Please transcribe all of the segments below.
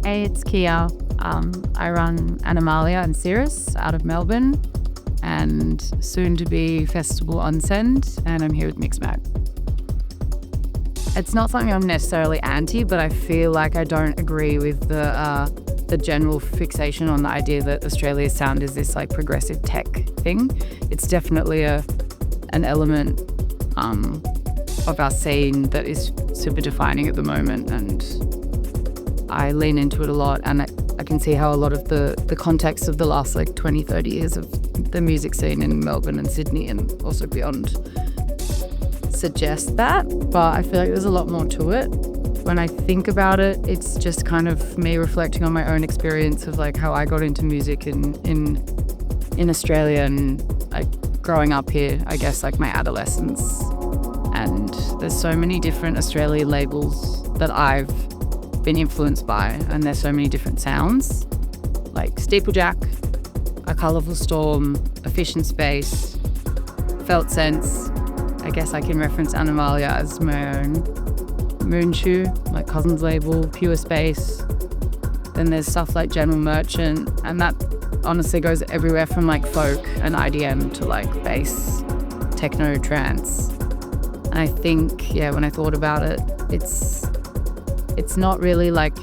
Hey, it's Kia. I run Animalia and Cirrus out of Melbourne and soon to be Festival on Send, and I'm here with Mixmag. It's not something I'm necessarily anti, but I feel like I don't agree with the general fixation on the idea that Australia's sound is this like progressive tech thing. It's definitely an element of our scene that is super defining at the moment, and I lean into it a lot, and I can see how a lot of the context of the last like 20, 30 years of the music scene in Melbourne and Sydney and also beyond suggest that, but I feel like there's a lot more to it. When I think about it, it's just kind of me reflecting on my own experience of like how I got into music in Australia and like growing up here, I guess like my adolescence. And there's so many different Australian labels that I've been influenced by, and there's so many different sounds like Steeplejack, A Colourful Storm, A Fish in Space, Felt Sense. I guess I can reference Animalia as my own. Moonshoe, my cousin's label, Pure Space. Then there's stuff like General Merchant, and that honestly goes everywhere from like folk and IDM to like bass, techno, trance. And I think, when I thought about it, it's not really like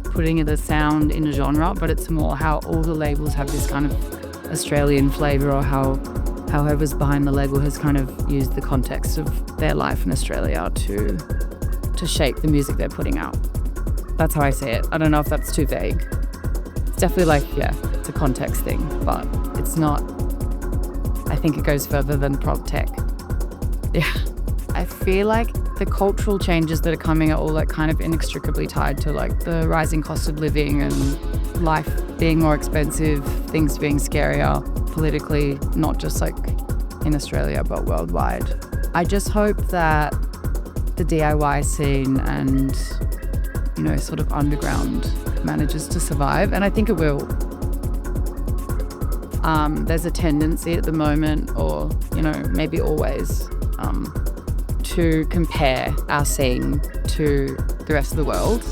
putting the sound in a genre, but it's more how all the labels have this kind of Australian flavour, or how whoever's behind the label has kind of used the context of their life in Australia to shape the music they're putting out. That's how I see it. I don't know if that's too vague. It's definitely like, it's a context thing, but it's not, I think it goes further than prop tech. Yeah. I feel like the cultural changes that are coming are all like kind of inextricably tied to like the rising cost of living and life being more expensive, things being scarier politically, not just like in Australia but worldwide. I just hope that the DIY scene and, sort of underground manages to survive, and I think it will. There's a tendency at the moment, or, maybe always, to compare our scene to the rest of the world.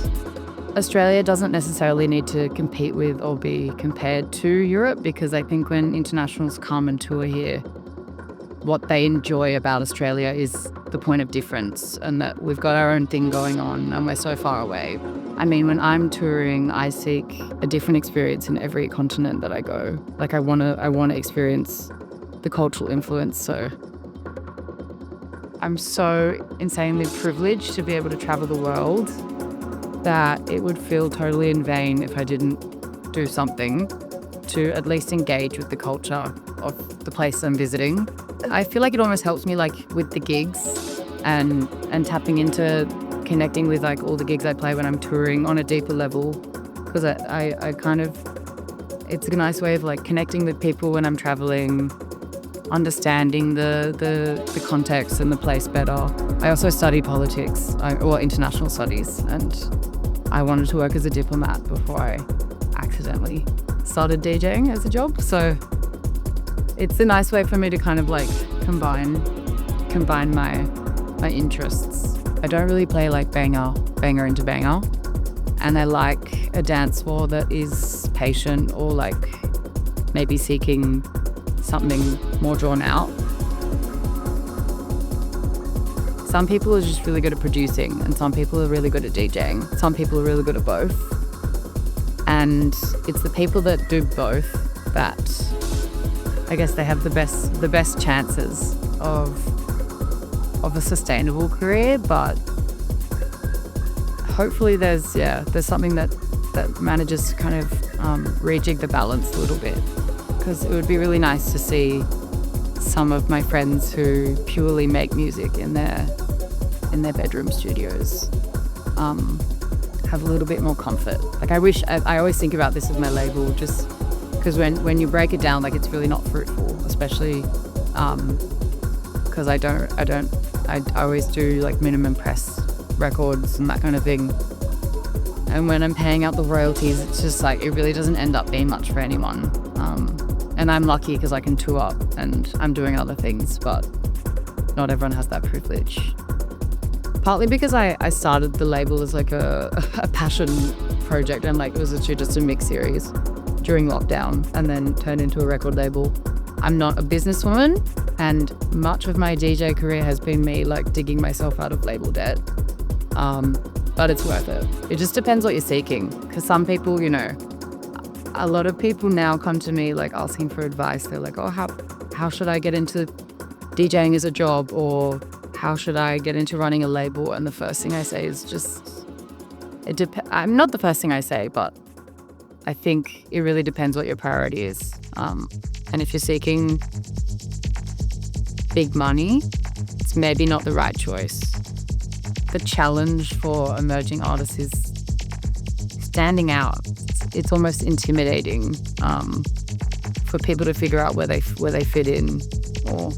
Australia doesn't necessarily need to compete with or be compared to Europe, because I think when internationals come and tour here, what they enjoy about Australia is the point of difference, and that we've got our own thing going on and we're so far away. I mean, when I'm touring, I seek a different experience in every continent that I go. Like I want to experience the cultural influence. So I'm so insanely privileged to be able to travel the world that it would feel totally in vain if I didn't do something to at least engage with the culture of the place I'm visiting. I feel like it almost helps me like with the gigs and tapping into connecting with like all the gigs I play when I'm touring on a deeper level, because I kind of, it's a nice way of like connecting with people when I'm traveling, understanding the context and the place better. I also study politics, or international studies, and I wanted to work as a diplomat before I accidentally started DJing as a job. So it's a nice way for me to kind of like combine my interests. I don't really play like banger into banger, and I like a dance floor that is patient, or like maybe seeking something more drawn out. Some people are just really good at producing, and some people are really good at DJing. Some people are really good at both. And it's the people that do both that I guess they have the best chances of a sustainable career, but hopefully there's something that manages to kind of rejig the balance a little bit, because it would be really nice to see some of my friends who purely make music in their bedroom studios have a little bit more comfort. Like I always think about this with my label, just because when you break it down, like it's really not fruitful, especially because I always do like minimum press records and that kind of thing. And when I'm paying out the royalties, it's just like it really doesn't end up being much for anyone. And I'm lucky because I can tour up and I'm doing other things, but not everyone has that privilege. Partly because I started the label as like a passion project, and like it was actually just a mix series during lockdown and then turned into a record label. I'm not a businesswoman, and much of my DJ career has been me like digging myself out of label debt. But it's worth it. It just depends what you're seeking, because some people, you know, a lot of people now come to me like asking for advice. They're like, oh, how should I get into DJing as a job, or how should I get into running a label? And the first thing I say is just, I'm not the first thing I say, but I think it really depends what your priority is. And if you're seeking big money, it's maybe not the right choice. The challenge for emerging artists is standing out. It's almost intimidating for people to figure out where they fit in, or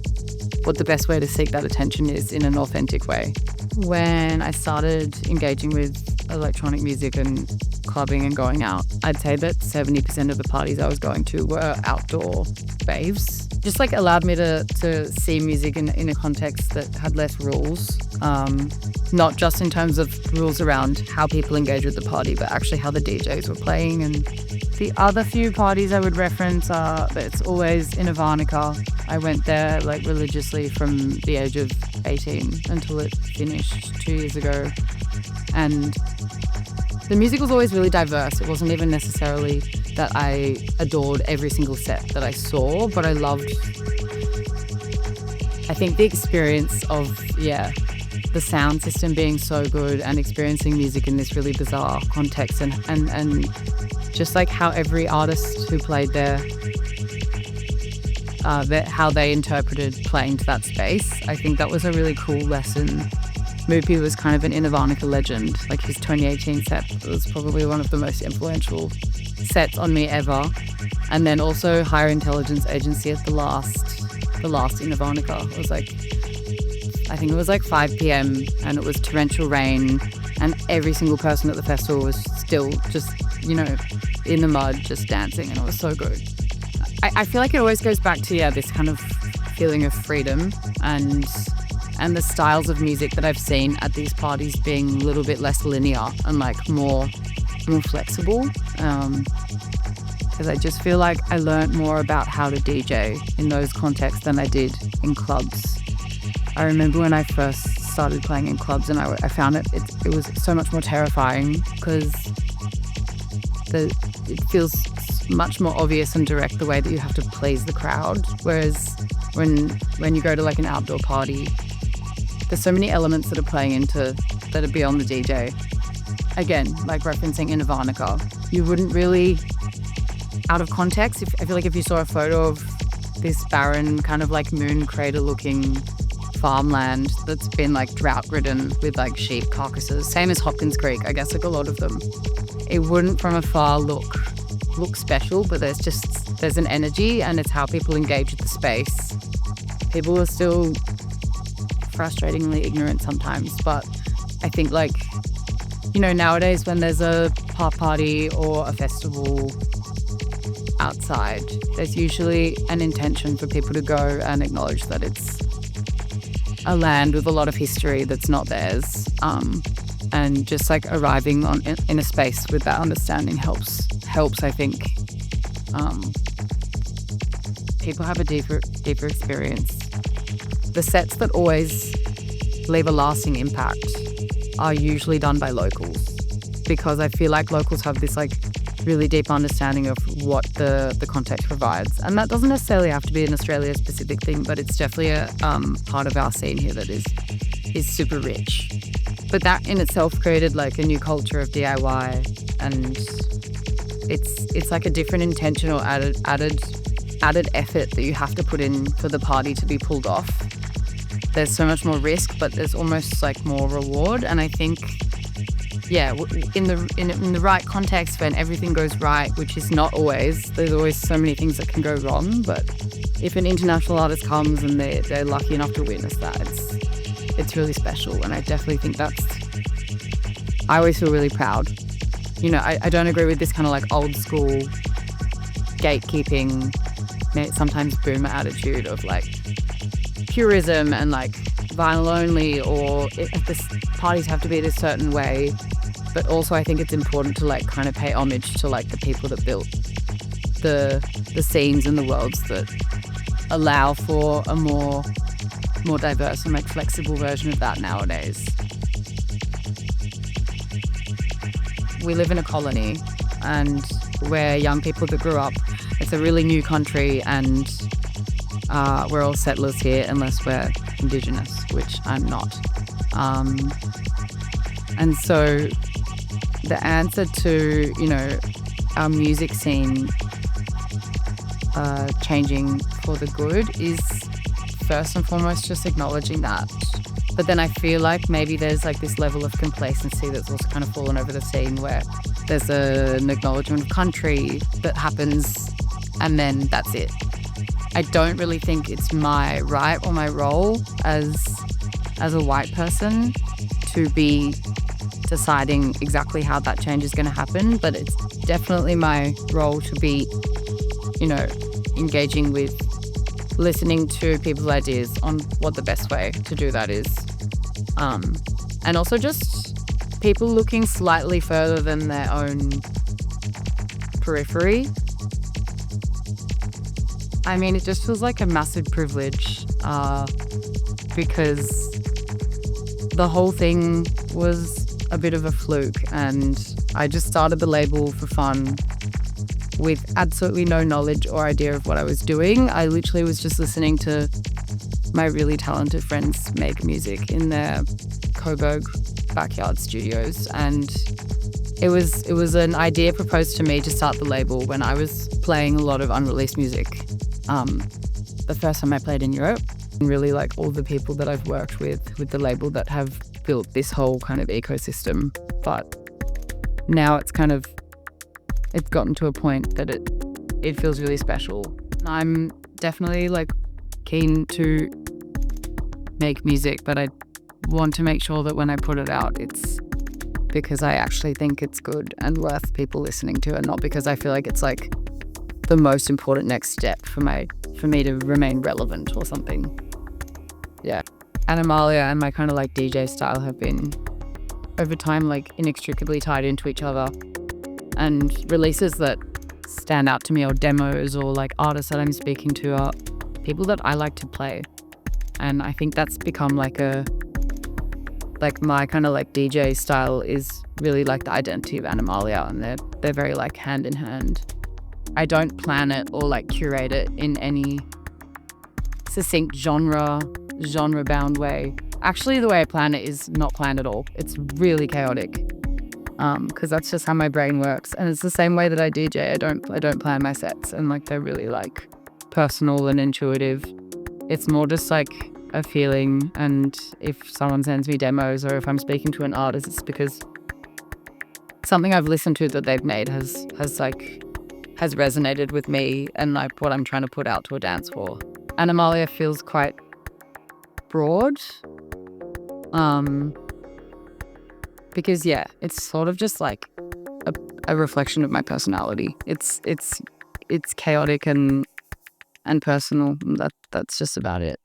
what the best way to seek that attention is in an authentic way. When I started engaging with electronic music and clubbing and going out, I'd say that 70% of the parties I was going to were outdoor faves. Just like allowed me to see music in a context that had less rules, not just in terms of rules around how people engage with the party, but actually how the DJs were playing. And the other few parties I would reference are, it's always in Ivanica. I went there like religiously from the age of 18 until it finished 2 years ago. And the music was always really diverse. It wasn't even necessarily that I adored every single set that I saw, but I think the experience of, the sound system being so good and experiencing music in this really bizarre context, and just like how every artist who played there, how they interpreted playing to that space. I think that was a really cool lesson. Moopy was kind of an Ivanica legend. Like his 2018 set was probably one of the most influential sets on me ever. And then also Higher Intelligence Agency at the last Ivanica. It was like, I think it was like 5 p.m. and it was torrential rain, and every single person at the festival was still just, you know, in the mud, just dancing, and it was so good. I feel like it always goes back to, this kind of feeling of freedom and the styles of music that I've seen at these parties being a little bit less linear and like more flexible. Because I just feel like I learned more about how to DJ in those contexts than I did in clubs. I remember when I first started playing in clubs, and I found it was so much more terrifying, because it feels much more obvious and direct the way that you have to please the crowd. Whereas when you go to like an outdoor party, there's so many elements that are playing into that are beyond the DJ. Again, like referencing in Ivanica, you wouldn't really, out of context, I feel like if you saw a photo of this barren kind of like moon crater looking farmland that's been like drought ridden with like sheep carcasses, same as Hopkins Creek, I guess, like a lot of them, it wouldn't from afar look special, but there's an energy, and it's how people engage with the space. People are still frustratingly ignorant sometimes, but I think like, you know, nowadays when there's a pop party or a festival outside, there's usually an intention for people to go and acknowledge that it's a land with a lot of history that's not theirs, and just like arriving in a space with that understanding helps. I think people have a deeper experience. The sets that always leave a lasting impact are usually done by locals, because I feel like locals have this like really deep understanding of what the context provides. And that doesn't necessarily have to be an Australia specific thing, but it's definitely a part of our scene here that is super rich. But that in itself created like a new culture of DIY, and it's like a different intentional added effort that you have to put in for the party to be pulled off. There's so much more risk, but there's almost like more reward. And I think, in the right context, when everything goes right, which is not always, there's always so many things that can go wrong. But if an international artist comes and they're lucky enough to witness that, it's really special. And I definitely think I always feel really proud. You know, I don't agree with this kind of like old school gatekeeping, sometimes boomer attitude of like purism and like vinyl only, or if the parties have to be this certain way. But also I think it's important to like kind of pay homage to like the people that built the scenes and the worlds that allow for a more diverse and like flexible version of that nowadays. We live in a colony, and we're young people that grew up. It's a really new country, and we're all settlers here unless we're Indigenous, which I'm not. And so the answer to, you know, our music scene changing for the good is first and foremost just acknowledging that. But then I feel like maybe there's like this level of complacency that's also kind of fallen over the scene, where there's an acknowledgement of country that happens and then that's it. I don't really think it's my right or my role as a white person to be deciding exactly how that change is going to happen, but it's definitely my role to be, you know, engaging with, listening to people's ideas on what the best way to do that is. And also just people looking slightly further than their own periphery. I mean, it just feels like a massive privilege because the whole thing was a bit of a fluke, and I just started the label for fun with absolutely no knowledge or idea of what I was doing. I literally was just listening to my really talented friends make music in their Coburg backyard studios, and it was an idea proposed to me to start the label when I was playing a lot of unreleased music. The first time I played in Europe, and really like all the people that I've worked with the label that have built this whole kind of ecosystem. But now it's gotten to a point that it feels really special. I'm definitely like keen to make music, but I want to make sure that when I put it out, it's because I actually think it's good and worth people listening to, and not because I feel like it's like the most important next step for me to remain relevant or something. Yeah. Animalia and my kind of like DJ style have been over time like inextricably tied into each other, and releases that stand out to me or demos or like artists that I'm speaking to are people that I like to play. And I think that's become like my kind of like DJ style is really like the identity of Animalia, and they're very like hand in hand. I don't plan it or like curate it in any succinct genre bound way. Actually, the way I plan it is not planned at all. It's really chaotic, because that's just how my brain works. And it's the same way that I DJ. I don't plan my sets, and like they're really like personal and intuitive. It's more just like a feeling, and if someone sends me demos or if I'm speaking to an artist, it's because something I've listened to that they've made has resonated with me and like what I'm trying to put out to a dance floor. Animalia feels quite broad, because yeah, it's sort of just like a reflection of my personality. It's chaotic and personal. That's just about it.